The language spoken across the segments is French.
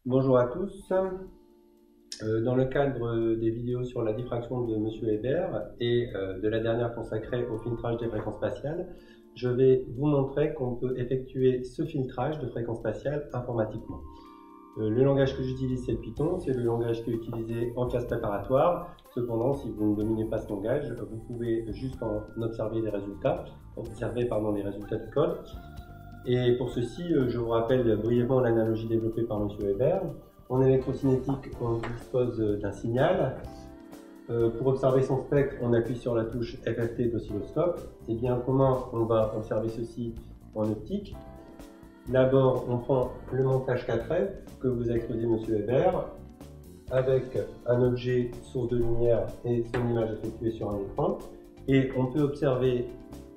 Bonjour à tous. Dans le cadre des vidéos sur la diffraction de M. Hébert et de la dernière consacrée au filtrage des fréquences spatiales, je vais vous montrer qu'on peut effectuer ce filtrage de fréquences spatiales informatiquement. Le langage que j'utilise, c'est le Python, c'est le langage qui est utilisé en classe préparatoire. Cependant, si vous ne dominez pas ce langage, vous pouvez juste en observer les résultats, les résultats du code. Et pour ceci, je vous rappelle brièvement l'analogie développée par M. Hébert. En électrocinétique, on dispose d'un signal. Pour observer son spectre, on appuie sur la touche FFT d'oscilloscope. Et bien, comment on va observer ceci en optique? D'abord, on prend le montage 4F que vous a exposé M. Hébert avec un objet source de lumière et son image effectuée sur un écran. Et on peut observer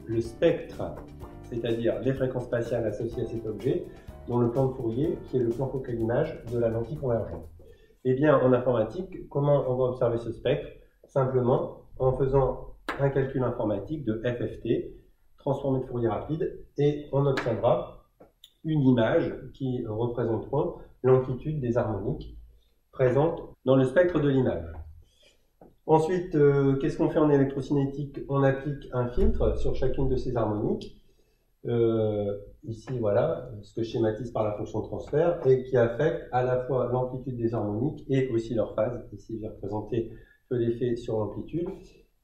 le spectre, c'est-à-dire les fréquences spatiales associées à cet objet, dans le plan de Fourier, qui est le plan focal image de la lentille convergente. Eh bien, en informatique, comment on va observer ce spectre? Simplement en faisant un calcul informatique de FFT, transformé de Fourier rapide, et on obtiendra une image qui représentera l'amplitude des harmoniques présentes dans le spectre de l'image. Ensuite, qu'est-ce qu'on fait en électrocinétique? On applique un filtre sur chacune de ces harmoniques. Ici, voilà, ce que je schématise par la fonction de transfert et qui affecte à la fois l'amplitude des harmoniques et aussi leur phase. Ici, j'ai représenté l'effet sur l'amplitude.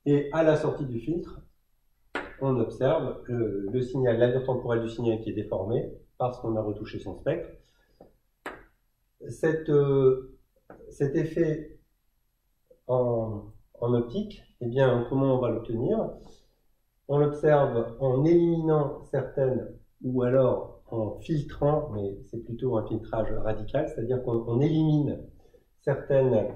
Et à la sortie du filtre, on observe le signal, l'allure temporelle du signal qui est déformée parce qu'on a retouché son spectre. Cet effet en optique, eh bien, comment on va l'obtenir? On l'observe en éliminant certaines, ou alors en filtrant, mais c'est plutôt un filtrage radical, c'est-à-dire qu'on élimine certaines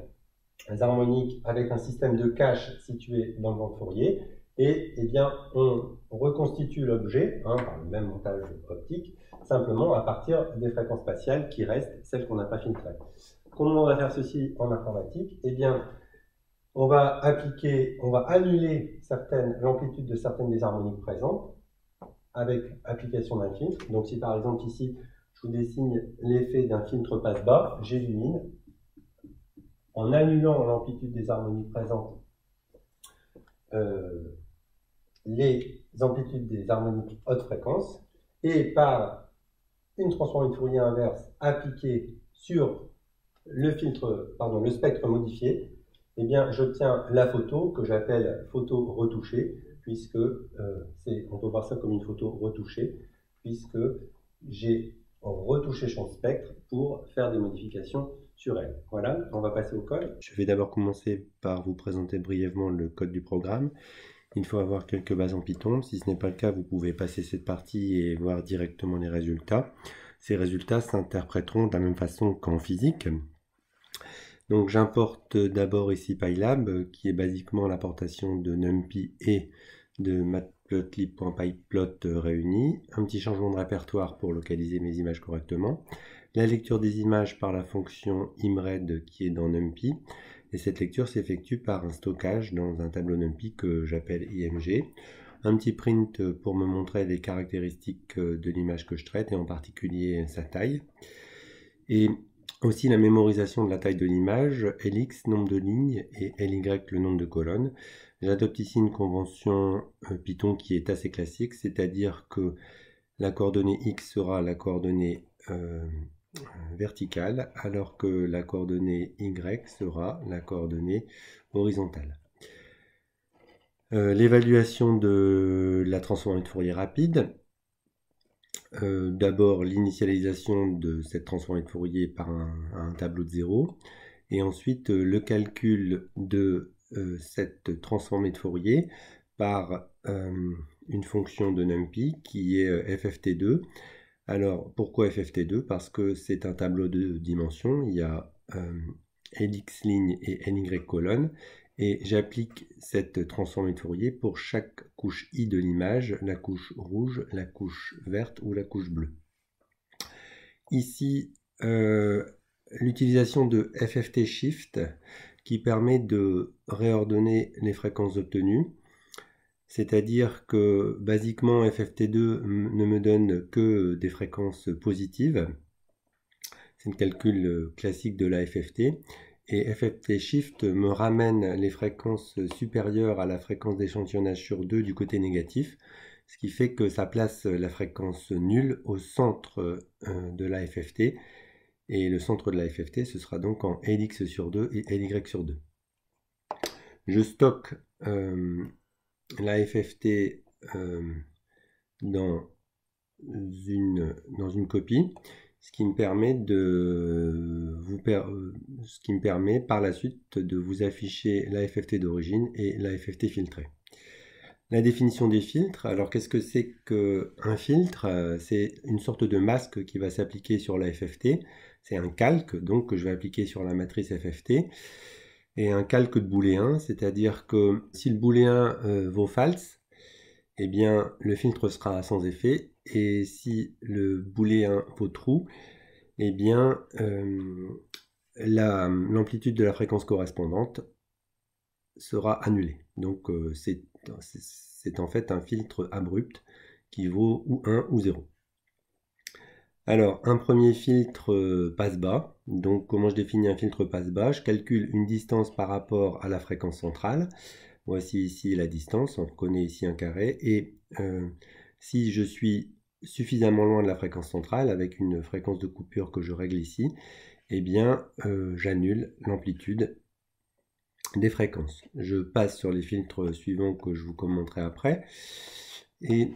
harmoniques avec un système de cache situé dans le banc de Fourier, et eh bien, on reconstitue l'objet, par le même montage optique, simplement à partir des fréquences spatiales qui restent, celles qu'on n'a pas filtrées. Comment on va faire ceci en informatique? Eh bien, on va annuler l'amplitude de certaines des harmoniques présentes avec application d'un filtre. Donc si par exemple ici, je vous dessine l'effet d'un filtre passe-bas, j'élimine en annulant l'amplitude des harmoniques présentes les amplitudes des harmoniques haute fréquence et par une transformée de Fourier inverse appliquée sur le spectre modifié, eh bien, j'obtiens la photo que j'appelle photo retouchée, puisque on peut voir ça comme une photo retouchée, puisque j'ai retouché son spectre pour faire des modifications sur elle. Voilà, on va passer au code. Je vais d'abord commencer par vous présenter brièvement le code du programme. Il faut avoir quelques bases en Python. Si ce n'est pas le cas, vous pouvez passer cette partie et voir directement les résultats. Ces résultats s'interpréteront de la même façon qu'en physique. Donc j'importe d'abord ici Pylab, qui est basiquement l'importation de NumPy et de matplotlib.pyplot réunis. Un petit changement de répertoire pour localiser mes images correctement. La lecture des images par la fonction imread qui est dans NumPy. Et cette lecture s'effectue par un stockage dans un tableau NumPy que j'appelle img. Un petit print pour me montrer les caractéristiques de l'image que je traite et en particulier sa taille. Et aussi la mémorisation de la taille de l'image, Lx, nombre de lignes, et Ly, le nombre de colonnes. J'adopte ici une convention Python qui est assez classique, c'est-à-dire que la coordonnée x sera la coordonnée verticale, alors que la coordonnée y sera la coordonnée horizontale. L'évaluation de la transformée de Fourier rapide. D'abord l'initialisation de cette transformée de Fourier par un tableau de 0, et ensuite le calcul de cette transformée de Fourier par une fonction de NumPy qui est FFT2. Alors pourquoi FFT2? Parce que c'est un tableau de dimensions, il y a Lx ligne et Ly colonne, et j'applique cette transformée de Fourier pour chaque couche I de l'image, la couche rouge, la couche verte ou la couche bleue. Ici, l'utilisation de FFT Shift qui permet de réordonner les fréquences obtenues. C'est-à-dire que basiquement FFT2 ne me donne que des fréquences positives. C'est le calcul classique de la FFT. Et FFT Shift me ramène les fréquences supérieures à la fréquence d'échantillonnage sur 2 du côté négatif, ce qui fait que ça place la fréquence nulle au centre de la FFT. Et le centre de la FFT, ce sera donc en LX sur 2 et LY sur 2. Je stocke la FFT dans une copie, ce qui me permet par la suite de vous afficher la FFT d'origine et la FFT filtrée. La définition des filtres, alors qu'est-ce que c'est qu'un filtre? C'est une sorte de masque qui va s'appliquer sur la FFT, c'est un calque donc que je vais appliquer sur la matrice FFT, et un calque de booléen, c'est-à-dire que si le booléen vaut false, eh bien le filtre sera sans effet, et si le booléen vaut true, eh bien l'amplitude de la fréquence correspondante sera annulée. Donc c'est en fait un filtre abrupt qui vaut ou 1 ou 0. Alors, un premier filtre passe-bas. Donc, comment je définis un filtre passe-bas? Je calcule une distance par rapport à la fréquence centrale. Voici ici la distance, on reconnaît ici un carré. Et si je suis suffisamment loin de la fréquence centrale, avec une fréquence de coupure que je règle ici, eh bien, j'annule l'amplitude des fréquences. Je passe sur les filtres suivants que je vous commenterai après. Et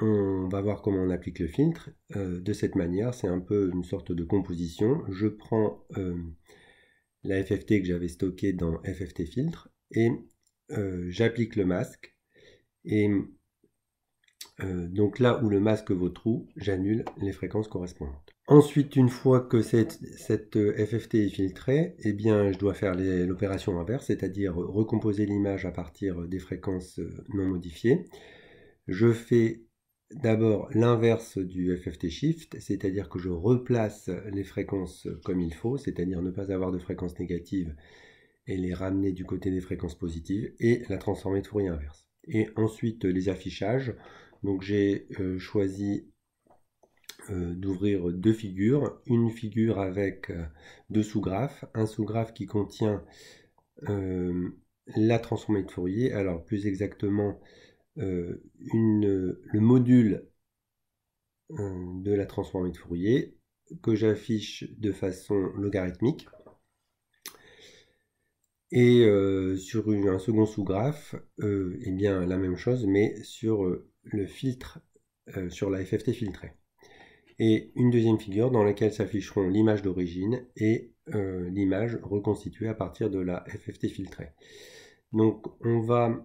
on va voir comment on applique le filtre de cette manière. C'est un peu une sorte de composition. Je prends la FFT que j'avais stockée dans FFT filtre et j'applique le masque. Et donc là où le masque vaut true, j'annule les fréquences correspondantes. Ensuite, une fois que cette FFT est filtrée, eh bien, je dois faire l'opération inverse, c'est-à-dire recomposer l'image à partir des fréquences non modifiées. Je fais d'abord l'inverse du FFT Shift, c'est-à-dire que je replace les fréquences comme il faut, c'est-à-dire ne pas avoir de fréquences négatives et les ramener du côté des fréquences positives, et la transformer de Fourier inverse. Et ensuite, les affichages. Donc j'ai choisi d'ouvrir deux figures, une figure avec deux sous-graphes, un sous-graphe qui contient la transformée de Fourier, alors plus exactement le module de la transformée de Fourier que j'affiche de façon logarithmique, et sur un second sous-graphe, eh bien la même chose mais sur le filtre, sur la FFT filtrée. Et une deuxième figure dans laquelle s'afficheront l'image d'origine et l'image reconstituée à partir de la FFT filtrée. Donc on va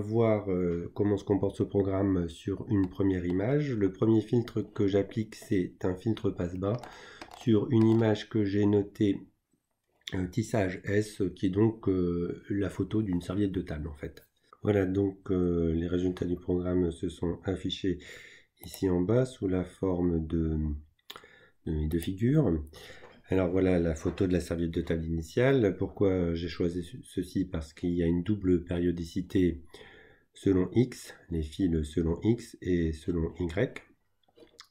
voir comment se comporte ce programme sur une première image. Le premier filtre que j'applique, c'est un filtre passe-bas sur une image que j'ai notée tissage S, qui est donc la photo d'une serviette de table en fait. Voilà, donc les résultats du programme se sont affichés ici en bas sous la forme de mes deux figures. Alors voilà la photo de la serviette de table initiale. Pourquoi j'ai choisi ceci? Parce qu'il y a une double périodicité selon X, les fils selon X et selon Y.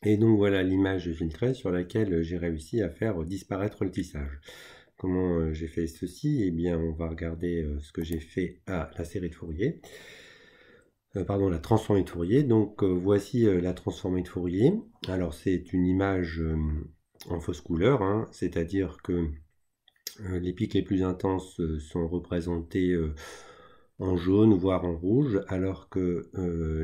Et donc voilà l'image filtrée sur laquelle j'ai réussi à faire disparaître le tissage. Comment j'ai fait ceci? Eh bien on va regarder ce que j'ai fait à la série de Fourier. La transformée de Fourier. Donc voici la transformée de Fourier. Alors c'est une image en fausse couleur, hein, c'est-à-dire que les pics les plus intenses sont représentés en jaune, voire en rouge, alors que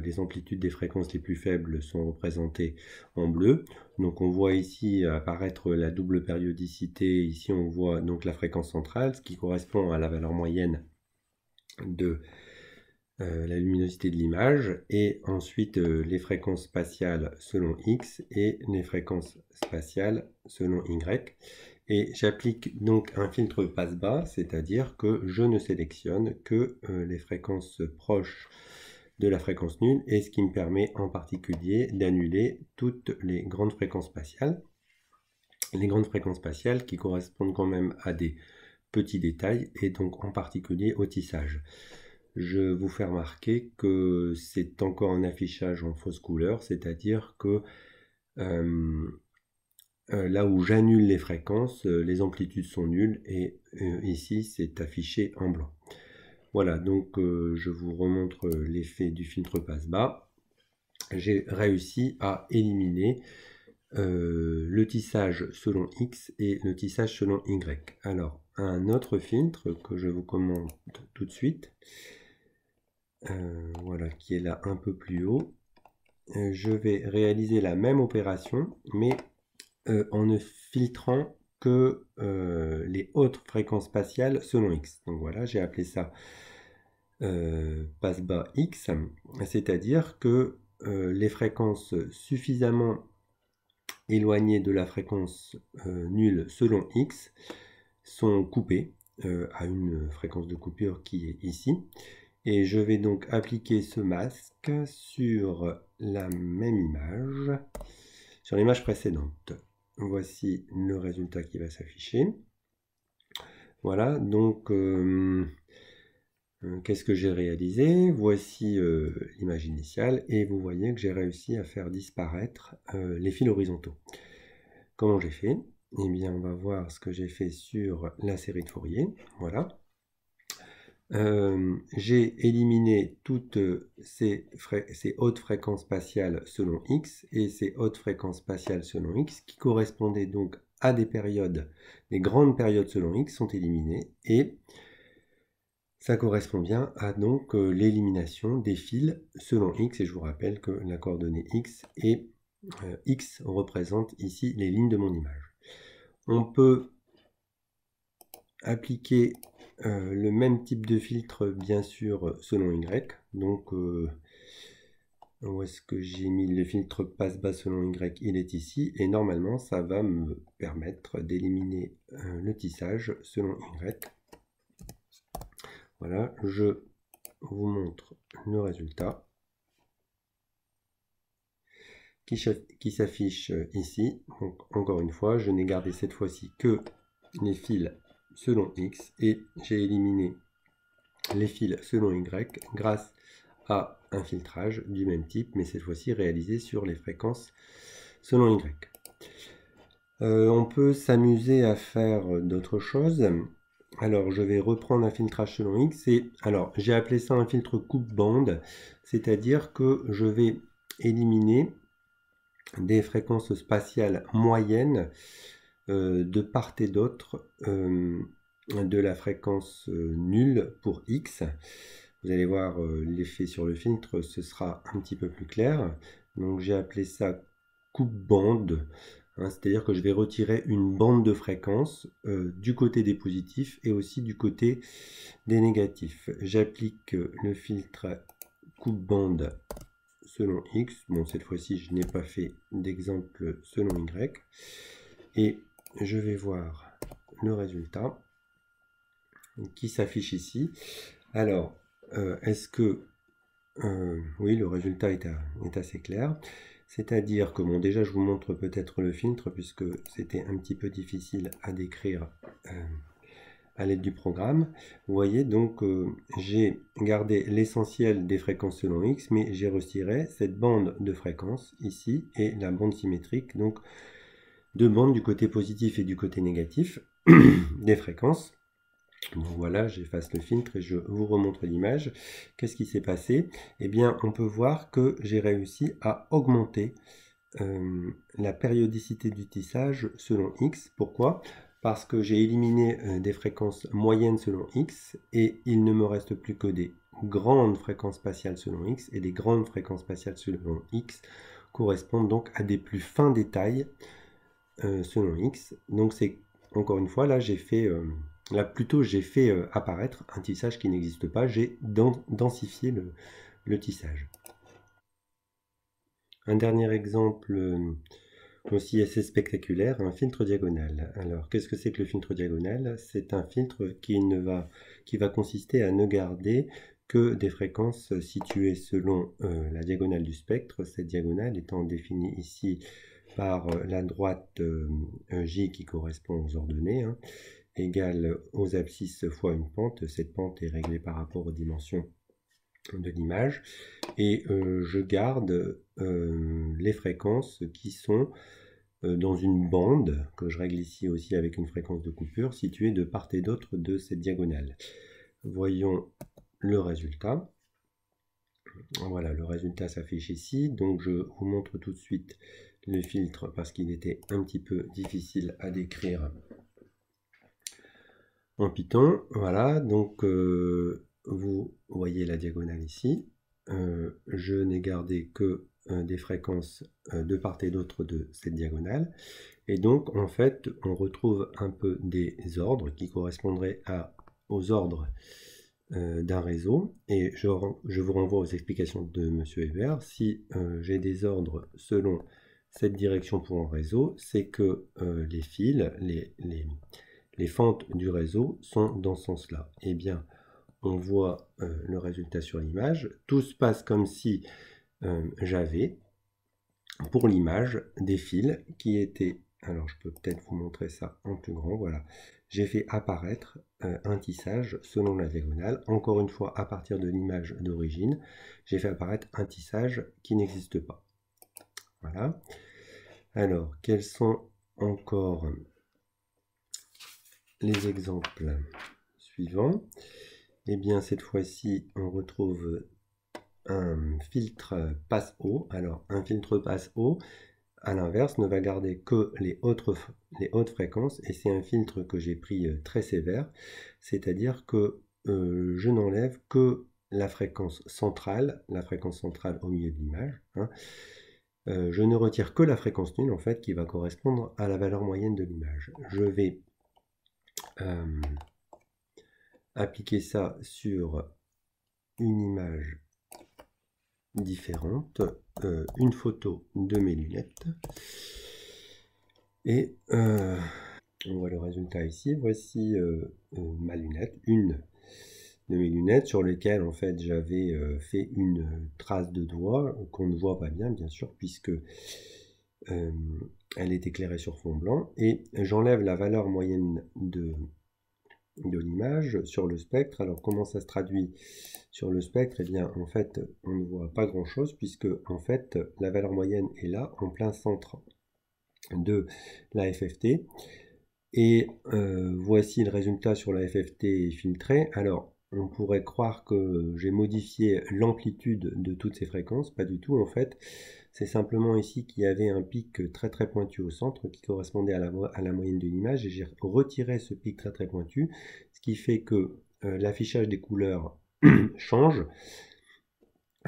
les amplitudes des fréquences les plus faibles sont représentées en bleu. Donc on voit ici apparaître la double périodicité. Ici on voit donc la fréquence centrale, ce qui correspond à la valeur moyenne de la luminosité de l'image, et ensuite les fréquences spatiales selon X et les fréquences spatiales selon Y. Et j'applique donc un filtre passe-bas, c'est-à-dire que je ne sélectionne que les fréquences proches de la fréquence nulle, et ce qui me permet en particulier d'annuler toutes les grandes fréquences spatiales. Les grandes fréquences spatiales qui correspondent quand même à des petits détails, et donc en particulier au tissage. Je vous fais remarquer que c'est encore un affichage en fausse couleur, c'est-à-dire que là où j'annule les fréquences, les amplitudes sont nulles et ici c'est affiché en blanc. Voilà, donc je vous remontre l'effet du filtre passe-bas. J'ai réussi à éliminer le tissage selon X et le tissage selon Y. Alors, un autre filtre que je vous commente tout de suite, voilà, qui est là un peu plus haut. Je vais réaliser la même opération, mais en ne filtrant que les hautes fréquences spatiales selon X. Donc voilà, j'ai appelé ça passe-bas X, c'est-à-dire que les fréquences suffisamment éloignées de la fréquence nulle selon X sont coupées à une fréquence de coupure qui est ici. Et je vais donc appliquer ce masque sur la même image, sur l'image précédente. Voici le résultat qui va s'afficher. Voilà, donc qu'est-ce que j'ai réalisé? Voici l'image initiale et vous voyez que j'ai réussi à faire disparaître les fils horizontaux. Comment j'ai fait? Eh bien, on va voir ce que j'ai fait sur la série de Fourier. Voilà. J'ai éliminé toutes ces hautes fréquences spatiales selon X et ces hautes fréquences spatiales selon X qui correspondaient donc à des périodes, les grandes périodes selon X sont éliminées et ça correspond bien à donc l'élimination des fils selon X et je vous rappelle que la coordonnée X et X représente ici les lignes de mon image. On peut appliquer le même type de filtre bien sûr selon Y. Donc où est-ce que j'ai mis le filtre passe-bas selon Y? Il est ici et normalement ça va me permettre d'éliminer le tissage selon Y. Voilà, je vous montre le résultat qui s'affiche ici. Donc encore une fois, je n'ai gardé cette fois-ci que les fils selon X et j'ai éliminé les fils selon Y grâce à un filtrage du même type, mais cette fois-ci réalisé sur les fréquences selon Y. On peut s'amuser à faire d'autres choses. Alors, je vais reprendre un filtrage selon X. Et alors, j'ai appelé ça un filtre coupe-bande, c'est-à-dire que je vais éliminer des fréquences spatiales moyennes de part et d'autre de la fréquence nulle pour X. Vous allez voir l'effet sur le filtre, ce sera un petit peu plus clair. Donc j'ai appelé ça coupe-bande, hein, c'est-à-dire que je vais retirer une bande de fréquence du côté des positifs et aussi du côté des négatifs. J'applique le filtre coupe-bande selon X. Bon, cette fois-ci, je n'ai pas fait d'exemple selon Y. Et je vais voir le résultat qui s'affiche ici. Alors, est-ce que... oui, le résultat est assez clair. C'est-à-dire que, bon, déjà, je vous montre peut-être le filtre, puisque c'était un petit peu difficile à décrire à l'aide du programme. Vous voyez, donc, j'ai gardé l'essentiel des fréquences selon X, mais j'ai retiré cette bande de fréquences ici, et la bande symétrique, donc, deux bandes du côté positif et du côté négatif des fréquences. Donc voilà, j'efface le filtre et je vous remontre l'image. Qu'est-ce qui s'est passé? Eh bien, on peut voir que j'ai réussi à augmenter la périodicité du tissage selon X. Pourquoi? Parce que j'ai éliminé des fréquences moyennes selon X et il ne me reste plus que des grandes fréquences spatiales selon X et des grandes fréquences spatiales selon X correspondent donc à des plus fins détails selon X. Donc c'est encore une fois là j'ai fait là plutôt j'ai fait apparaître un tissage qui n'existe pas, j'ai densifié le tissage. Un dernier exemple aussi assez spectaculaire, un filtre diagonal. Alors qu'est-ce que c'est que le filtre diagonal? C'est un filtre qui va consister à ne garder que des fréquences situées selon la diagonale du spectre, cette diagonale étant définie ici par la droite J qui correspond aux ordonnées, hein, égale aux abscisses fois une pente. Cette pente est réglée par rapport aux dimensions de l'image. Et je garde les fréquences qui sont dans une bande que je règle ici aussi avec une fréquence de coupure située de part et d'autre de cette diagonale. Voyons le résultat. Voilà, le résultat s'affiche ici. Donc je vous montre tout de suite le filtre parce qu'il était un petit peu difficile à décrire en Python. Voilà, donc vous voyez la diagonale ici. Je n'ai gardé que des fréquences de part et d'autre de cette diagonale. Et donc, en fait, on retrouve un peu des ordres qui correspondraient aux ordres d'un réseau. Et je vous renvoie aux explications de M. Weber. Si j'ai des ordres selon cette direction pour un réseau, c'est que les fils, les fentes du réseau sont dans ce sens-là. Eh bien, on voit le résultat sur l'image. Tout se passe comme si j'avais, pour l'image, des fils qui étaient... Alors, je peux peut-être vous montrer ça en plus grand. Voilà. J'ai fait apparaître un tissage selon la diagonale. Encore une fois, à partir de l'image d'origine, j'ai fait apparaître un tissage qui n'existe pas. Voilà. Alors, quels sont encore les exemples suivants? Eh bien, cette fois-ci, on retrouve un filtre passe-haut. Alors, un filtre passe-haut, à l'inverse, ne va garder que les hautes fréquences, et c'est un filtre que j'ai pris très sévère, c'est-à-dire que je n'enlève que la fréquence centrale au milieu de l'image. Hein. Je ne retire que la fréquence nulle, en fait, qui va correspondre à la valeur moyenne de l'image. Je vais appliquer ça sur une image différente, une photo de mes lunettes, et on voit le résultat ici. Voici ma lunette, une de mes lunettes sur lesquelles en fait j'avais fait une trace de doigt qu'on ne voit pas bien sûr puisque elle est éclairée sur fond blanc, et j'enlève la valeur moyenne de l'image sur le spectre. Alors comment ça se traduit sur le spectre? Eh bien en fait on ne voit pas grand chose puisque en fait la valeur moyenne est là en plein centre de la FFT, et voici le résultat sur la FFT filtrée. Alors on pourrait croire que j'ai modifié l'amplitude de toutes ces fréquences, pas du tout en fait. C'est simplement ici qu'il y avait un pic très très pointu au centre qui correspondait à la moyenne de l'image, et j'ai retiré ce pic très très pointu, ce qui fait que l'affichage des couleurs change.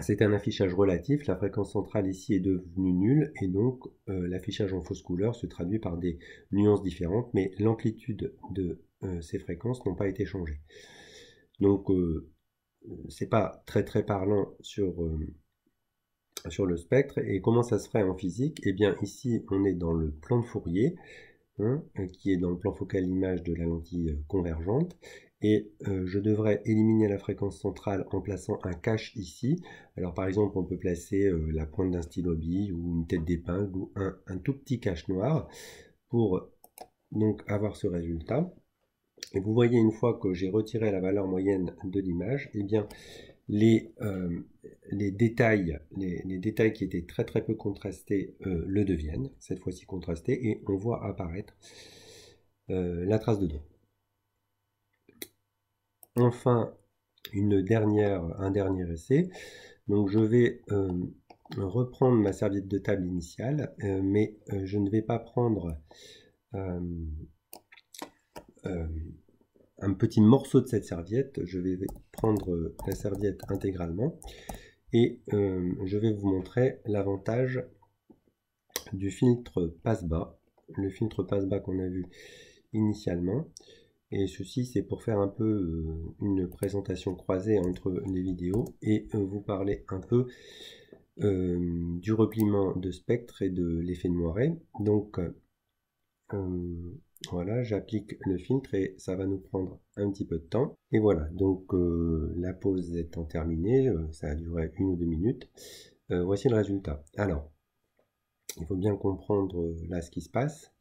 C'est un affichage relatif, la fréquence centrale ici est devenue nulle, et donc l'affichage en fausse couleur se traduit par des nuances différentes, mais l'amplitude de ces fréquences n'ont pas été changées. Donc c'est pas très très parlant sur le spectre. Et comment ça se ferait en physique? Eh bien ici on est dans le plan de Fourier, hein, qui est dans le plan focal image de la lentille convergente, et je devrais éliminer la fréquence centrale en plaçant un cache ici. Alors par exemple on peut placer la pointe d'un stylo bille ou une tête d'épingle ou un tout petit cache noir pour donc avoir ce résultat. Et vous voyez, une fois que j'ai retiré la valeur moyenne de l'image, eh bien les détails qui étaient très très peu contrastés le deviennent, cette fois-ci contrastés, et on voit apparaître la trace de doigt. Enfin, un dernier essai. Donc je vais reprendre ma serviette de table initiale, mais je ne vais pas prendre un petit morceau de cette serviette. Je vais prendre la serviette intégralement, et je vais vous montrer l'avantage du filtre passe-bas, le filtre passe-bas qu'on a vu initialement. Et ceci, c'est pour faire un peu une présentation croisée entre les vidéos et vous parler un peu du repliement de spectre et de l'effet de moiré. Donc voilà, j'applique le filtre et ça va nous prendre un petit peu de temps. Et voilà, donc la pause étant terminée, ça a duré 1 ou 2 minutes. Voici le résultat. Alors, il faut bien comprendre là ce qui se passe.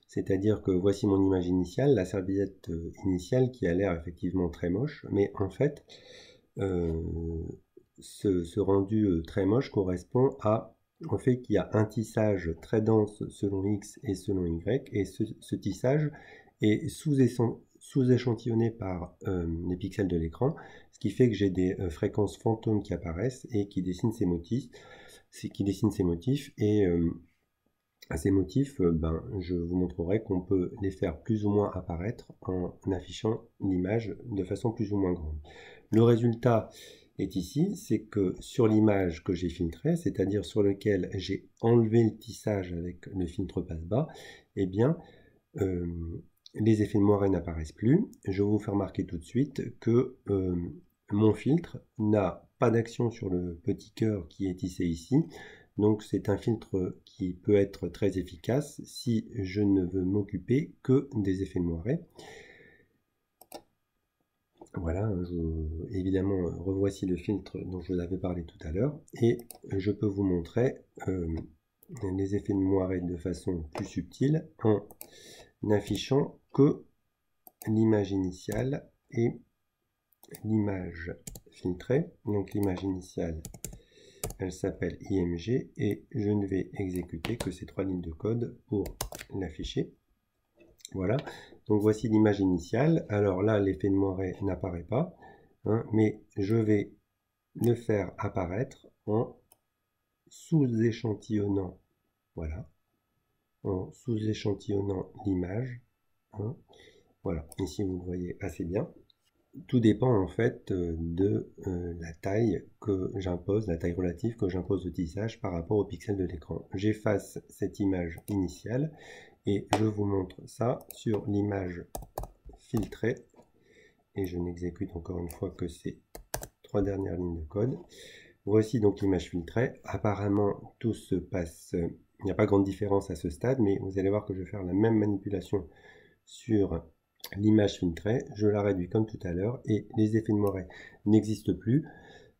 C'est-à-dire que voici mon image initiale, la serviette initiale qui a l'air effectivement très moche, mais en fait, ce rendu très moche correspond à au fait qu'il y a un tissage très dense selon X et selon Y, et ce tissage est sous-échantillonné par les pixels de l'écran, ce qui fait que j'ai des fréquences fantômes qui apparaissent et qui dessinent ces motifs. Et à ces motifs, je vous montrerai qu'on peut les faire plus ou moins apparaître en affichant l'image de façon plus ou moins grande. Le résultat est ici, c'est que sur l'image que j'ai filtrée, c'est-à-dire sur lequel j'ai enlevé le tissage avec le filtre passe-bas, eh bien, les effets de moiré n'apparaissent plus. Je vais vous faire remarquer tout de suite que mon filtre n'a pas d'action sur le petit cœur qui est tissé ici. Donc c'est un filtre qui peut être très efficace si je ne veux m'occuper que des effets de moiré. Voilà, évidemment, revoici le filtre dont je vous avais parlé tout à l'heure, et je peux vous montrer les effets de moiré de façon plus subtile en n'affichant que l'image initiale et l'image filtrée. Donc l'image initiale, elle s'appelle IMG, et je ne vais exécuter que ces 3 lignes de code pour l'afficher. Voilà, donc voici l'image initiale. Alors là, l'effet de moiré n'apparaît pas, hein, mais je vais le faire apparaître en sous-échantillonnant, voilà, en sous-échantillonnant l'image. Hein, voilà, ici vous le voyez assez bien. Tout dépend en fait de la taille que j'impose, la taille relative que j'impose au tissage par rapport au pixel de l'écran. J'efface cette image initiale et je vous montre ça sur l'image filtrée, et je n'exécute encore une fois que ces 3 dernières lignes de code. Voici donc l'image filtrée. Apparemment tout se passe, il n'y a pas grande différence à ce stade, mais vous allez voir que je vais faire la même manipulation sur l'image filtrée. Je la réduis comme tout à l'heure et les effets de moiré n'existent plus.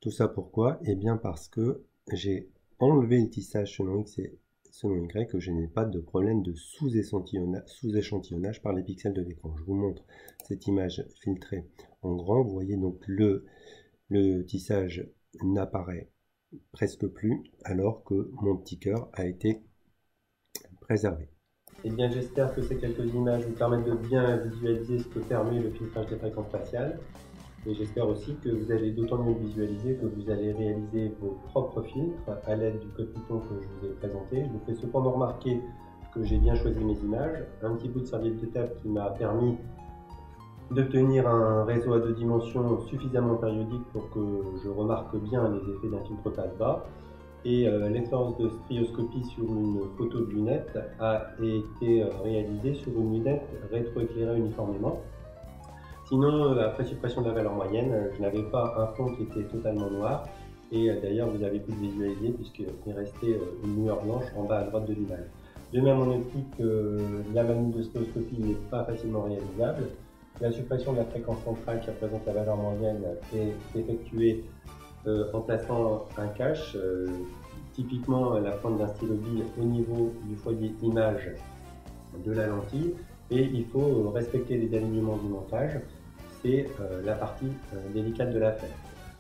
Tout ça pourquoi? Eh bien parce que j'ai enlevé le tissage selon X et selon Y, que je n'ai pas de problème de sous-échantillonnage par les pixels de l'écran. Je vous montre cette image filtrée en grand. Vous voyez donc le tissage n'apparaît presque plus alors que mon petit cœur a été préservé. Eh bien, j'espère que ces quelques images vous permettent de bien visualiser ce que permet le filtrage des fréquences spatiales. Et j'espère aussi que vous allez d'autant mieux visualiser que vous allez réaliser vos propres filtres à l'aide du code Python que je vous ai présenté. Je vous fais cependant remarquer que j'ai bien choisi mes images. Un petit bout de serviette de table qui m'a permis d'obtenir un réseau à 2 dimensions suffisamment périodique pour que je remarque bien les effets d'un filtre passe-bas. Et l'expérience de strioscopie sur une photo de lunette a été réalisée sur une lunette rétroéclairée uniformément. Sinon, après suppression de la valeur moyenne, je n'avais pas un fond qui était totalement noir, et d'ailleurs vous avez pu le visualiser puisqu'il restait une lueur blanche en bas à droite de l'image. De même en optique, la manip de stéréoscopie n'est pas facilement réalisable. La suppression de la fréquence centrale qui représente la valeur moyenne est effectuée en plaçant un cache, typiquement la pointe d'un stylo bille au niveau du foyer image de la lentille, et il faut respecter les alignements du montage. C'est la partie délicate de l'affaire.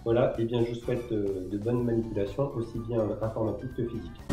Voilà, et bien je vous souhaite de bonnes manipulations, aussi bien informatiques que physiques.